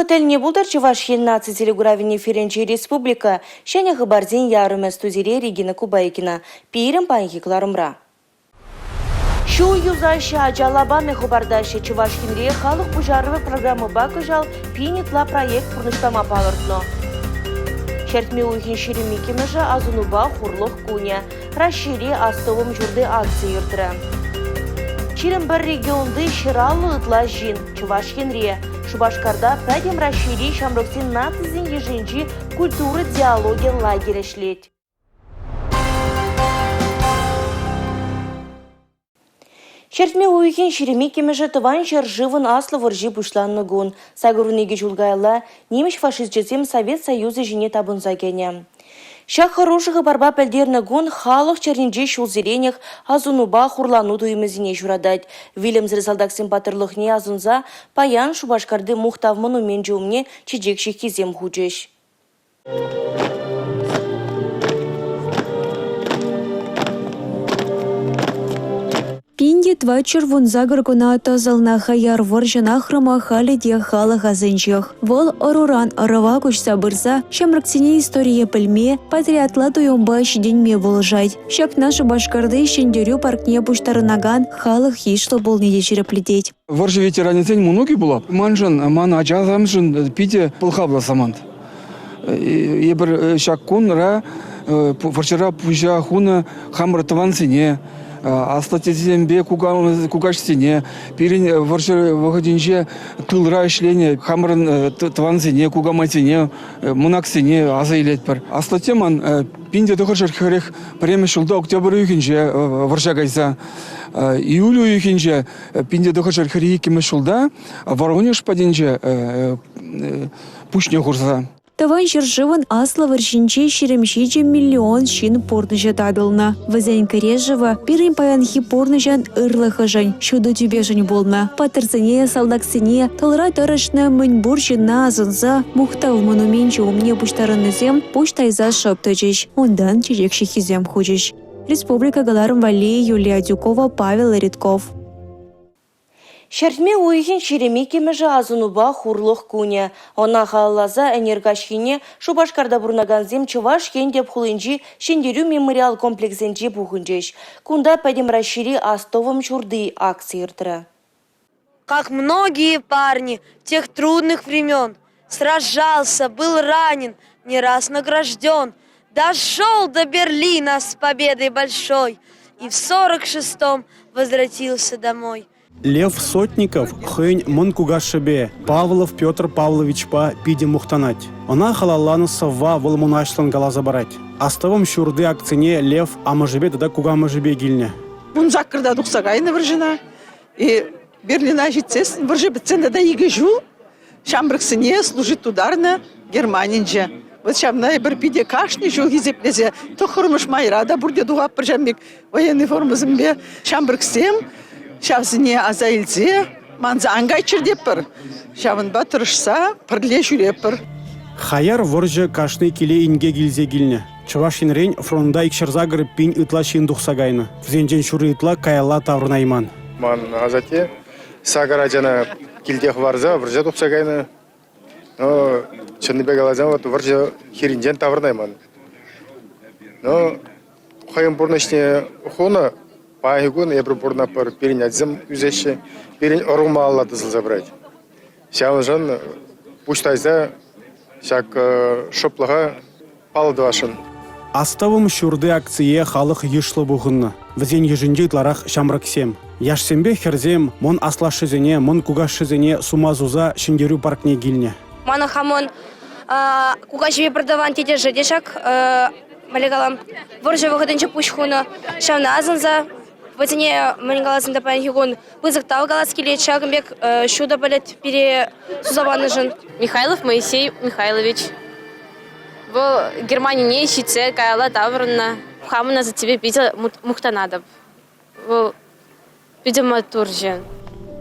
Тельне булдар Чувашин наци телегуравине Ференчи Республика, шене хабардин ярыме студире Регина Кубайкина, пирим панхикларымра. Шу юзаща джалабаны хабардашы Чувашинре халық пужарывы программы бакыжал пинитла проект пурныштама палыртно. Шертме уйхин шеремикемежа азунуба хурлық куня, расшири астовым журды акции иртыры. Чирим бір регионды ширалы ытла жин Чувашинре. Шубашкарда пәдем расшири шамроксин нацизин еженжи культуры диалоги лагеря шлеть. Шертме уйхен шеремекемежі тыван жер живын аслы выржи бушланны гун. Сагурунеге жулгайла немеш фашистчесем Совет Союзы жіне табынза кене. Шак хорошығы барба пәлдерні гун халық черненже шулзеренех азунуба хурлану дуймызіне журадать. Вильям зресалдаксен патырлықне азунза паян Шубашкарды мухтав монумент жумне чечекші кезем хучеш. Пинди два червонза горгоната зална хаяр воржана храма хали dia хала газенчех. Вол оруран орова кучса бырза, шамраксине история пельме, патриотла туйомба шиденьме болжать. Шак наши башкарды шендерю паркне пуштарынаган халых ешло болнеде череплететь. Воржи ветеранецень мунуки была. Манжан, мана аджазамжан пиде полхабла самант. Ебр шак кунра, вчера пужа хуна хамратован сине. Астатезембе кугашсине, пирин воршер выходинже тылра ишлене, хамрын тванзине, кугаматине, мунаксине азайлет пар. Астатеман пинде дохашер херех премия шулда октябрь юхинже ворша гайза. Июль юхинже пинде дохашер херехи мешулда, Воронеж падинже пушне хурза. Таван жыржыван асла варшинче шеремшиче миллион шин порныжа табылна. Вазен карежева пирин паянхи порныжан ырлыхажан, шуду тюбежан болна. Патырцыне, салдаксыне, талра тарашна мэньбур жина азынза, мухта в монуменче умне пуштарынызем, пуштайза шоптачыш, ондан чечекші хизем хучыш. Республика Галарым Вали, Юлия Дюкова, Павел Редков. Шертме уйхен шеремекемежі азунуба хурлық куне. Она халлаза энергашхине Шубашкарда бурнаганзем Чувашхен деп хулынжи шендерю мемориал комплексенжи бухынжеш. Кунда пәдем расшири астовым чурды акции иртыры. Как многие парни тех трудных времен, сражался, был ранен, не раз награжден, дошел до Берлина с победой большой и в 46-м возвратился домой. Лев Сотников хэнь Монкугашебе, Павлов Петр Павлович па пиде мухтанать. Она халалану сава волмунашлан галазабарать. Аставым шурды акцине Лев амажебе да кугамажебе гильня. Бун закрыда духсагайна варжина. И Берлина житсес варжебецен да игежу. Шамбраксине служит ударна Германинже. Вот шамна бір пиде кашни жу гизеплезе. То хормыш майра да бурде дуга пржамбек военный формазымбе Шамбраксем. Шавзіне азайлзе, манза ангайчыр деппір. Шавын батырышса, пірле жүреппір. Хаяр воржы кашны келе инге гилзе гилне. Чувашин рейн фронда икшарзагыр пин ытла шин духсагайны. Взенжен шуры ытла каяла таврнайман. Ман азате сагара жана килдех варза варжа духсагайны. Но чынныбек алазан вот варжа хиринжен таврнайман. Но хайым бурнашне хуна Паигун я пропорна пар перенятзем үзеше, перен орумалла дызыл забрать. Шавжан пуштайза шак шоплага палдвашын. Аставым шурды акция халық ешлы бұғынны. Візен ежінже итларах шамраксем. Яшсембе херзем, мон аслашызене, мон кугашызене сумазуза шендерю паркне гильне. Мана хамон кугашеве продаван тете жедешак, малегалам. Ворже выходенче пушхуна, шавна азанза. В цене мангалазым да панхигон вызыктал галацкий лет шагымбек шуда балет пере сузаванныжын. Михайлов Моисей Михайлович. В Германии не ищите, каяла таврна. Хамна за тебе пить мухтанадов. В видимо турже.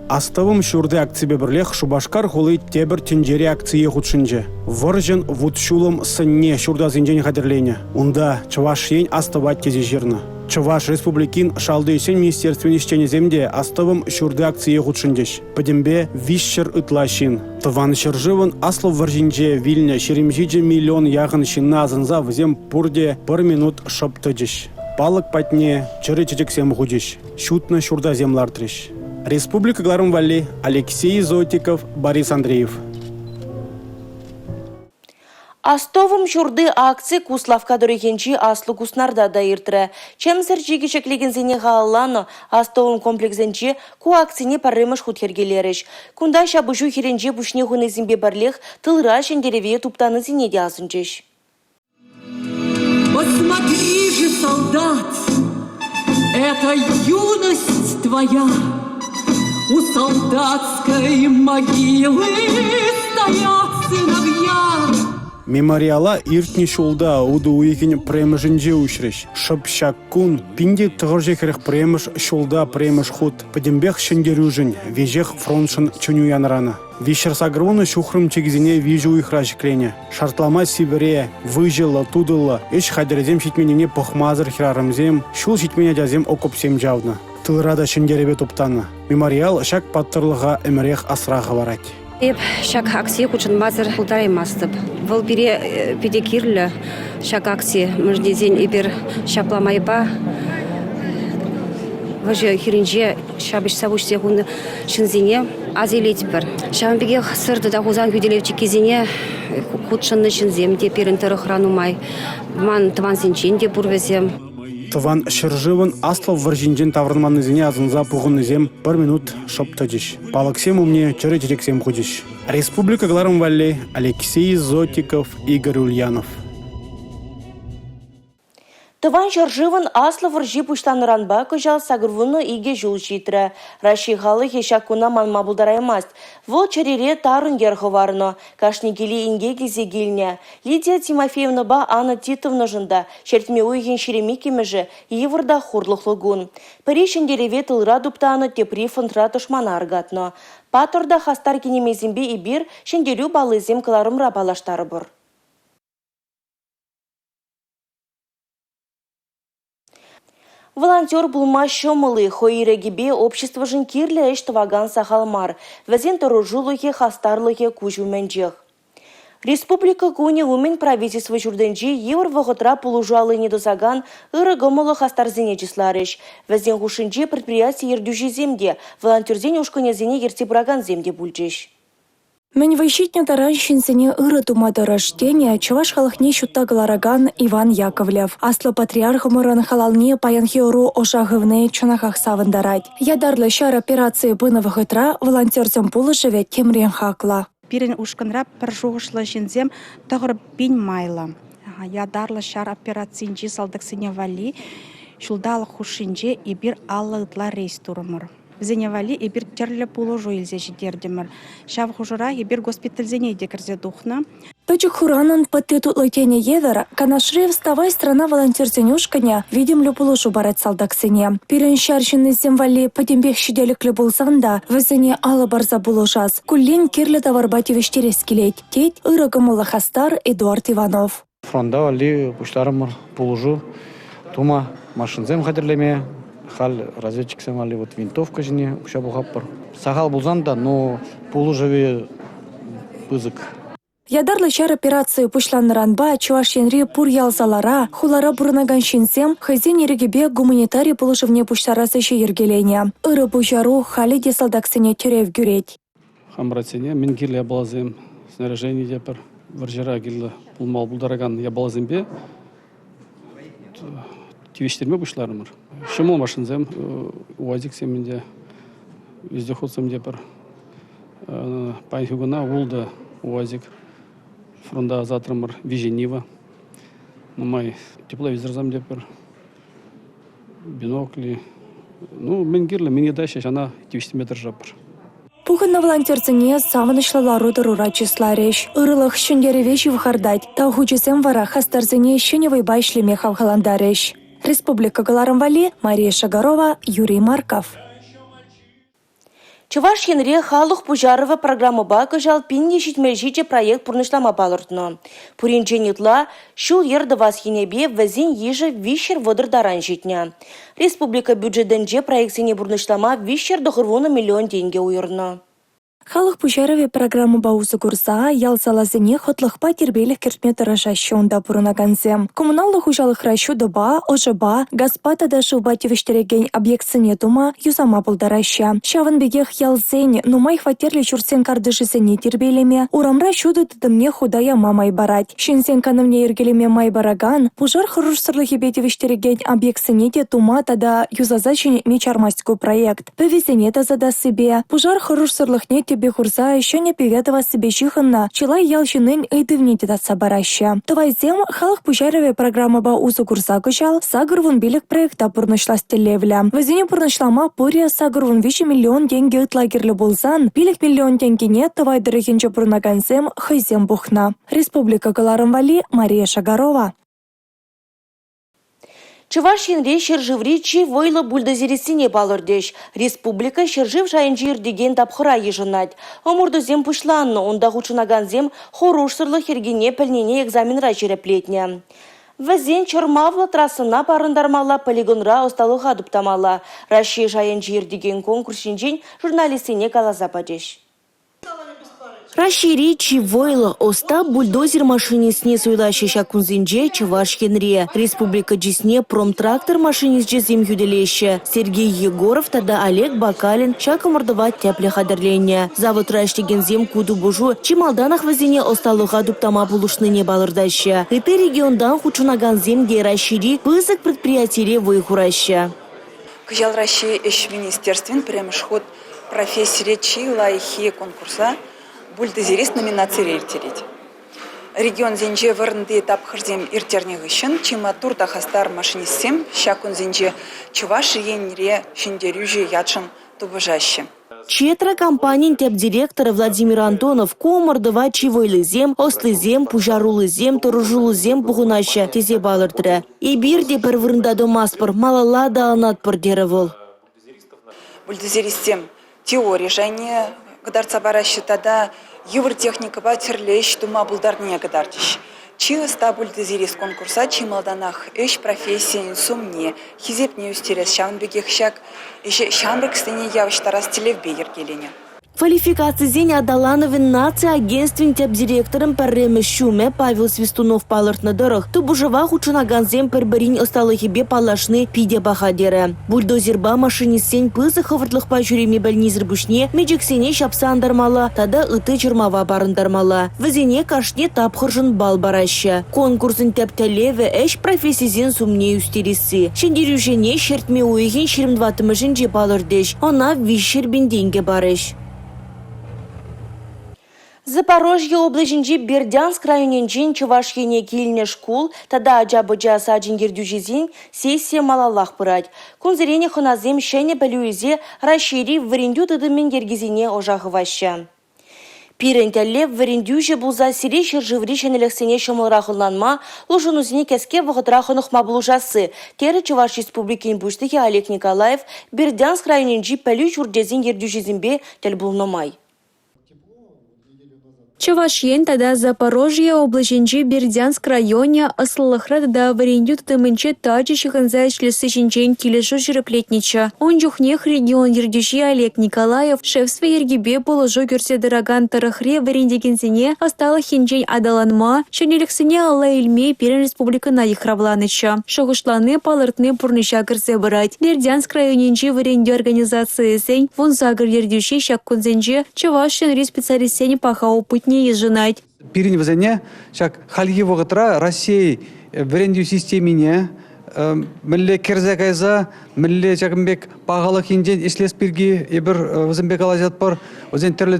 Астывым шурды акцибе бірлех Шубашкар хулы тебір тенджере акция худшынже. Выржын вудшулым сынне шурда зинжен хадерлене. Унда чываш ен астыват тезе жирна. Чуваш республикин шалды сен министерствен ишченеземде астывым шурды акция худшындеш. Падембе вишшер ытлашин. Тыван шыржывын аслов варжинже вильня 20 миллион яғын шинна азынза візем пурде 1 минут шыптыдеш. Палық патне чыры чечексем худеш. Шутна шурда землартреш. Республика Гларым-Валли, Алексей Зотиков, Борис Андреев. Астовым шурды акции Куславка дорогенчи аслы куснарда дайыртыры. Чем сырчиги шеклегензене ғалланы астовым комплексенчи ку акцияне парымыш худхергелеріш. Кунда шабышу херенче бушне хунезімбе барлех тылра шендереве туптаны зенеде азынчеш. Посмотри же, солдат, это юность твоя. У солдатской могилы стоят сыновья. Мемориала иртни шулда уды уйхин премежинже ушреш. Шыпшаккун пинде тығыржекерек премеш шулда премеш худ. Падембех шендерюжин, вежех фронтшын чунюянрана. Вишер сагруны шухрым чегзине вижу их рашклене. Шартлама сибире, выжила, тудыла. Эш хадерзем шитменене похмазыр хирарымзем, шул шитмене жазем окопсем жавна. Тылрада шендеребе туптана. Мемориал шак паттырлыға эмерех асраға барать. Еп шак акция кучын мазыр пултарай мастып. Вол бире педикирлі шак акция mëждезен ебір шапламайба. Вожы хиринже шабыш савуш сегуны шынзене азелет бір. Шамбеге сырды да хузан күделевчі кезене кучынны шынзем де перінтірі хранумай. Ман тыван сенчен де бурвезем. Тыван шыржывын аслов варжинжен таврынманызене азынза пуғынызем 1 минут шоптадыш. Палаксем умне чыры черексем худиш. Республика Гларым-Валли, Алексей Зотиков, Игорь Ульянов. Тыван шыржывын аслов ржи пуштаныранба көжал сагырвуны иге жул житрі. Рашихалы хешакуна манма булдараймаст. Вол чарере тарын герховарно. Кашникели инге кезе гильня. Лидия Тимофеевна ба Анна Титовна жында. Шертме уйген шеремекемежі евырда хурлықлығын. Паришін дереве тылра дуптаны тепри фынтра тушмана аргатно. Паторда хастар кенемезімбе ибір шендерю балызем кыларымра балаштары бұр. Волонтер булма шомылы хойрегибе общество жинкирле эштаваган сахалмар. Везен торожулыхе хастарлыхе кужуменджех. Республика Куни умен правительство журденджи евр воготра полужалы недосаган ыры гомолы хастарзене числарыш. Везен хушинджи предприятие ердюжи земде, волонтерзене ушканезене ерти браган земде бульджеш. Мен вайщитня таранщинсене ыры тумады рождения чуваш халахне шутта галараган Иван Яковлев. Аслы патриархымырын халалне паянхеору ошағывне чонахах савындарать. Ядарлы шар операции бынывых ытра волонтерзем пулы живет темрен хакла. Пирен ушканра паржуғышлы жинзем тұғыр бин майла. Ядарлы шар операциинчи салдаксыне вали, шулдалы хушинче и бир аллы ытла рейс турымыр. Зене вали и бир терлі пулужу илзе жидердемір. Шав хужыра и бир госпитальзене декірзе духна. Пачук хуранын патты тутлыкене евер, канашре вставай страна волонтерзенюшканя, видим люпулушу барать салдаксыне. Пирен шаршинны земвали падембех шиделіклі болсанда, візене алы барза булужас. Куллен керлі товарбати вештерес келет. Тет ырыгымылы хастар Эдуард Иванов. Фронда вали пуштарымыр пулужу, тума машинзем хадерлеме, хал разведчиксем вали вот винтовка жіне ұша бұғаппыр. Сағал бұлзанда, но пулужеве пызык. Ядарлы шар операции пушланныранба чуваш енри пур ялзалара, хулара бурнаган шинсем, хызен ерегебе гуманитарий полушевне пуштарасы ше ергелене. Ыры бужару хали десалдаксыне тюрев гюреть. Хамбратсене мен кирле ябалазем снаряжение депер. Варжара кирле пулмал булдараган ябалазембе. Тивештерме бушларымыр. Шымыл машинзем, уазик семенде, вездеход сем депер. Панхигуна улда уазик. Фронда затрамыр виженива. Намай тепловизорзам депер. Бинокли. Ну, мен кирле, мен едайше жана 200 метр жапыр. Пугын на волонтерцене савынышлалару дарура числареш. Ырылых шындеревеші вхардать, та хучесем вара хастарзене шыневый байшлеме хавхаландареш. Республика Гларым-Валли, Мария Шагарова, Юрий Марков. Чуваш енре халық пужарова программа бакы жал пинне житмелжиче проект пурнышлама балыртно. Пуринченитла шул ерді вас енебе вазин ежі вишер водырдаран житня. Республика бюджетенже проектсене пурнышлама вишер дохырвуна миллион деньги уйырно. Халық пушарове программа баузы курса ял салазыне хотлықпа тербелік кертметі рашащуында бұрынаганзем. Коммуналлық ұжалық рашу доба, ожыба, газпата да шылба тевіштереген объектсыне тума юзама бұлдараща. Шавын бегех ялзен, нумай хватерлі чурсен кардышысыне тербелеме, урамра шуды тыдымне худая мамай барать. Шенсен канымне ергелеме май бараган, пужар хырушсырлығы бе тевіштереген объектсыне де тума тада юзазачын мечармастку проект. Пөвезене да задасыбе, пужар хырушсырлықне тебе хурса еще не пиветова себе чиханна, чила ялчинын эйдывнете татса бараща. Тывайзем халық пужарове программа ба узу курса кычал, сагырвун билик проекта пурнышла стелевля. Вазине пурнышлама пурия сагырвун 5 миллион деньги ытлагерлі болсан, билик миллион тенгене тывайдырыхенче пурнаганзем хайзем бухна. Республика Галарымвали, Мария Шагарова. Чуваш енре шерживричи войлы бульдозересине балырдеш. Республика шержив жайынжир деген тапхыра ежынат. Омурдозем пушланны, онда хучынаганзем хорушсырлы хергене пілнене экзаменра череплетне. Вазен чырмавлы трассына парындармала полигонра осталыға дуптамала. Раши жайынжир деген конкурсинжен журналистине калаза падеш. Рашири чивойлы оста бульдозер машинисне суйлашы шакунзинже Чуваш енре. Республика джисне промтрактор машинист жезем юделеші. Сергей Егоров тада Олег Бакалин шакымырдыват тепле хадерлене. Завод раштегензем куду бужу чималданах вазине осталыға дуптама булушныне балырдашы. Эты региондан хучунаганзем де Рашири пызык предприятире войхураща. Кыжал России иш министерствен премшход профессии чи лайхи конкурса бульдозерис номинации рейтерить. Регион зенже вырнды этап хырзем иртернег ишин, чима турта хастар машинистсем, щакун зенже Чуваш енре шиндерюжи ядшын тубыжаще. Четра компанин теп директора Владимир Антонов комырдыва чивойлызем, ослызем, пужарулызем, торужулызем пугунаща тезе балырдыра. И бирде бір вырында домаспыр, малала да анатпыр деревол. Бульдозеристем теория жайне гдарца бараща тада евротехника ба терлеш тума булдарне гадардиш. Чи ста бульдозерис конкурса чи малданах эш профессия сумне хизеп не устерес шанбегех шак еще шанбркстене явштарас телевбе ергелене. Квалификация зень Адалановин нация агентствен теп директором парреме шуме Павел Свистунов палыртны дырых. Тубужыва хучунаганзем перберин осталыхибе палашны пиде бахадере. Бульдозерба машинистсен пызы хывыртлықпа жүреме бәлнизір бүшне меджексене шапсандармала, тада ыты жырмава барындармала. Візене кашне тапхыржын бал бараща. Конкурсын тептелеве эш профессизен сумне үстересі. Шендерюжене шертме уйген 22-мыжын же балырдеш. Она вишер бенденге барыш. Запорожье облачинчи Бердянск районенчен Чуваш ене килне школ, тада аджабыджа саджин гердюжизин сессия малалах пырать. Кунзерене хоназем шене бәлюезе расшири варендю тыдымен гергизине ожахываща. Пирентелле варендюже булза сире шерживри шенелексене шамылрахыланма, лужунузине кеске вғытрахынықма булужасы. Тері Чуваш республикин буштыхи Олег Николаев Бердянск районенчи пәлю чурдезин гердюжизинбе тел булномай. Чувашьен тада Запорожье облачинчи Бердянск районе аслылыхра тада варендю тытымынче тачы шығынза ішлесі жинчен келешу жүріплетнича. Он жүхнех регион ердюши Олег Николаев шефстве ергебе положу көрседіраган тарахре варендегензіне асталы хинчен адаланма, шенеліксіне алла илме Перен республикана ехравланыча. Шоғышланы палыртны пурныша кірсе бұрать. Бердянск районенчи варендю организации сень вон загыр ердюши шаккунзенче Чувашьен специалистсен паха опытне еженать. Пирин вазене, шак хальги вогатра Россия варендю системине, милле керзекайза, милле чакмбек пағалық инжен ишлес пирги ебір вазенбек алазят бар, вазен терлі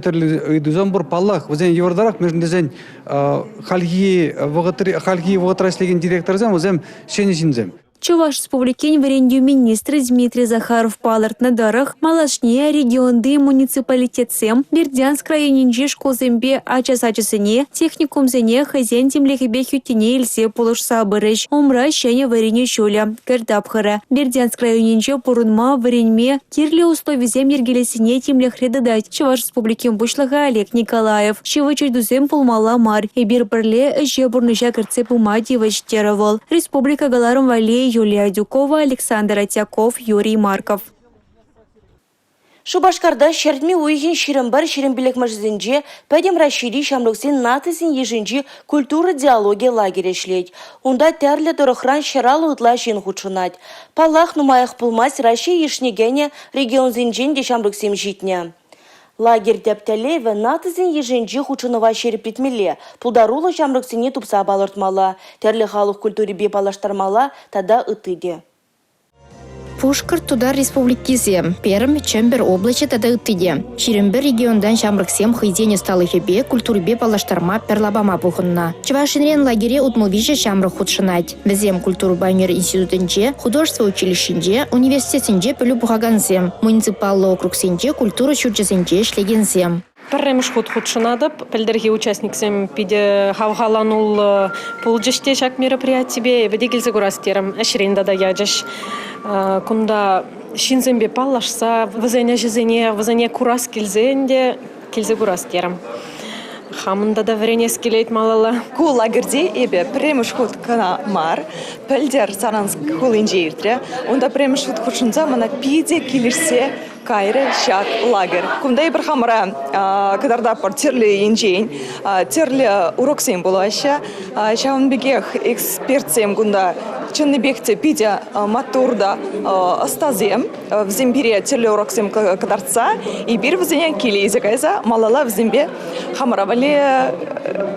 идузан бар паллах, вазен евардарак межден хальги вогатра ишлеген директорзен, вазен шенешинзем. Чуваш Республикин варенью министр Дмитрий Захаров палырт надарах малашне регионды муниципалитетсем Бердянск районинче школзембе ачасачысыне техникумзене хозяин темлехебе хютине илсе полышса бырыш. Умра щене варене шуля. Кырдапхара. Бердянск районинче пурунма вареньме кирле условизем ергелесине темлехреды дать. Чуваш Республикин бушлага Олег Николаев. Чего чудузем пулмала мар. И бир берле еще бурныша кырце пумати вачтеровал. Республика Галаром Вале Юлия Дюкова, Александр Атяков, Юрий Марков. Шубашкарда шертми уйхин ширембар ширембилек мажзинже пәдем рашиди шамлыксен натысын ежинжи культура диалогия лагеря шлеть. Унда тәрлі дұрықран шыралы утла жин худшунать. Палах нумаях пулмась Раши ешнегене регион зинжен де шамлыксем житне. Лагерь дәптәлеве натызын еженжі хучынова шерепетмеле, пулдарула жамрыксене тупса балыртмала, тәрлі халық культуре бепалаштармала, тада ытыде. Пушкар тудар республикизе, Перм, Чембер облачы тада ытыде. Ширембер региондан шамрыксем хыйдене сталы хебе, культурбе палаштарма перлабама пухынна. Чувашинрен лагере утмылвиже шамрык худшынать. Везем культуру байнер институтынче, художество училищенче, университетинче пөлі пухаганзем. Муниципаллы округсенче культура чурчасенче шлегензем. Пәрреміш худшынадып, пәлдерге участниксем пиде хавғаланул пулжеште шак мероприятие, ведегілзе көрастерім, әшіренда да яджаш. Кунда шинзембе паллашса, вазене курас келзенде, келзе көрастерім. Хамында да врене скелет малала. Ку лагерде эбе премиш худ кана мар, пәлдер саранс хулинже иртре, онда премиш худ худшынза мана пиде келерсе кайры шак лагер. Кунда эбір хамыра кадарда пар терлі енжейн, терлі уроксем болаша, шаун бегех экспертсем кунда чынны бекте пиде матурда астазем, в зембире терлі уроксем кадарца, и бир в зене келейзе кайза, малала в зембе хамыра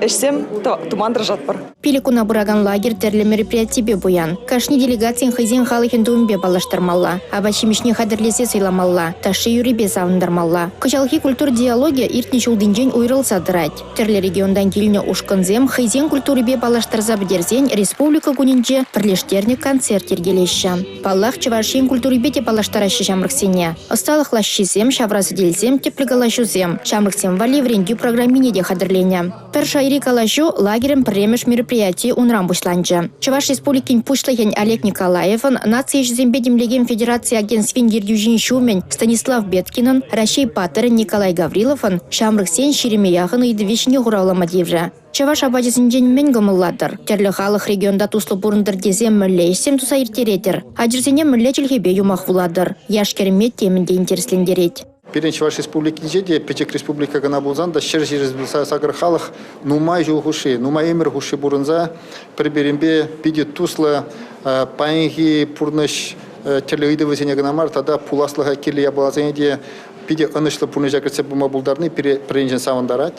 эшсем тумандыр жатпыр. Пиликуна бураган лагерь терлі мероприятие буян. Кашни делегациян хызен халыхен думбе балаштармалла, абачимишне хадырлесе сайламалла, таши юрибе савындармалла. Кычалхи культур диалогия иртне чулдинжен уйрылса дырать. Терлі региондан келіне ушканзем хызен культурбе балаштарза бдерзен республика кунинче пірлештерні концерт ергелеща. Паллах чувашин культурбе те балаштарашы жамрыксене. Осталых лащизем, шавразы дельзем, теплегалашузем. Жамрыксем вали вренью программине де хадырленя. Перша ирика лащу лагерем премеш мероприятие унрам бушланча. Чуваш республикин пушлыхен Олег Николаевын, нации жзембе демлеген федерации агентствен Ердюжин Шумен, Станислав Беткинын, Рашей Патырын Николай Гавриловын, шамрыксен шеремеяхын идвешіне ғуралама деврі. Чаваш абадезінжен мен гымылладыр. Терлі халық регионда туслы бұрындыр дезем мүллейсем туса иртеретер. Адерзене мүлле челхебе юмақ вуладыр. Яшкерме темінде интереслендерет. Перенч ваш республики де печек республика гана булзанда шержирез сагыр халық нумай жуғуши, нумай емір ғуши бұрынза приберембе пиде туслы паинги пурныш телеиды вызене гана тада пуласлыға келі ябалазене де пиде ынышлы пурны жакырце бума булдарны перенжен савандарать.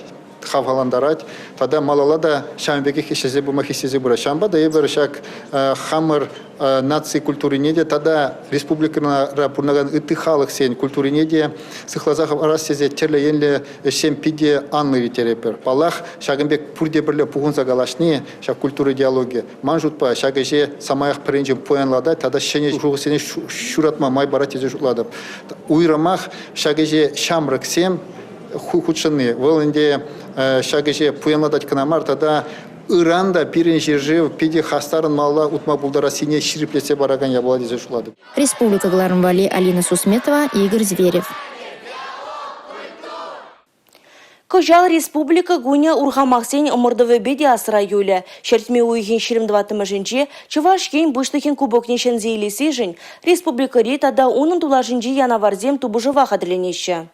Хавгаландарать, тогда малала да шамбеки хищезе бума хищезе бура шамба да ебер шак хамыр нации культуры неде тогда республика на пурнаган итыхалых сень культуры неде сыхлазах рассезе терле енле шем пиде анны витерепер палах шагымбек пурде берле пугунза галашни шак культуры диалоги манжутпа шагеже самаях пренжим поянлада тогда шене жугсене шуратма май баратезе жуладып уйрамах шагеже шамрак сем худшины волынде шагеже пуянладать канамар тогда Иранда пиренши жив пиде хастарын малла утма булдара сине шириплесе бараган ябладезе шулады. Республика Галармвали, Алина Сусметова, Игорь Зверев. Кожал республика гуня урхамахсен омордове беде асыра юля. Шертме уйхин ширим 20 чуваш кен буштыхин кубокнешен зейлесі жын. Республика тада унын тулашынжи янаварзем тубужыва хадырленеші.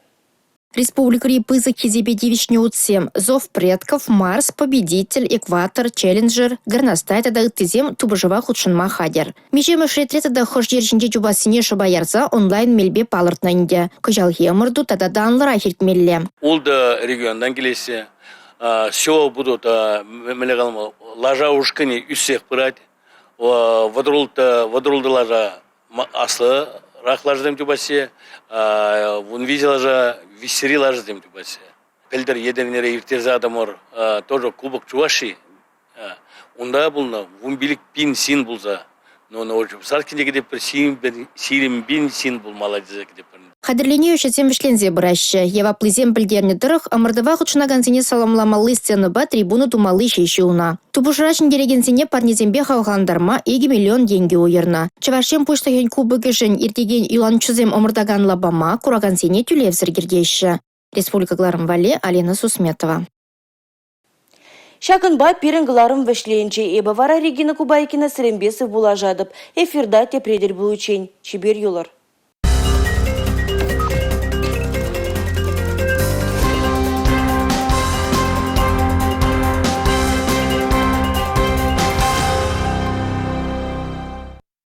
Республика Рипыза Кизебедевич Неутсем, Зов предков, Марс, Победитель, Экватор, Челленджер, Горностай тада ытызем тубыжыва худшынма хадер. Межемы шретре тада хождержинде жубасыне шабаярса онлайн мельбе палыртнанде. Кыжал хемырду тада данлыра хиртмелле. Улда региондан келесе, все будут лажа ушкани үссех пырать, водрулды лажа аслы, рахлаждым тюбасе, вон видела веселилаждым тюбасе. Пельдер еденере иртерза адамор тоже кубок чуваши. Унда булна, вон билик пин син булза. но на очень саркине где бір сирим син бұл молодец где бір. Хадерлене үшетсем вишлензе бұращы. Ева плызем білдерні дұрық, амырдыва құчынагансене саламламалы сцены ба трибуны тумалы шеші уна. Тубушырашын дерегенсене парнезембе хауғандарма 2 миллион деньги ойырна. Чывашем пуштаген кубыгышын ертеген иланчузем омырдаган лабама курагансене тюлевзір гердеші. Республика Гларым Вале, Алина Сусметова. Шакынба пирінгіларым вішлейінче ебі вара Регина Кубайкина сірімбесі бұла жадып, эфирда тепредер бұл учень. Чебер юлар.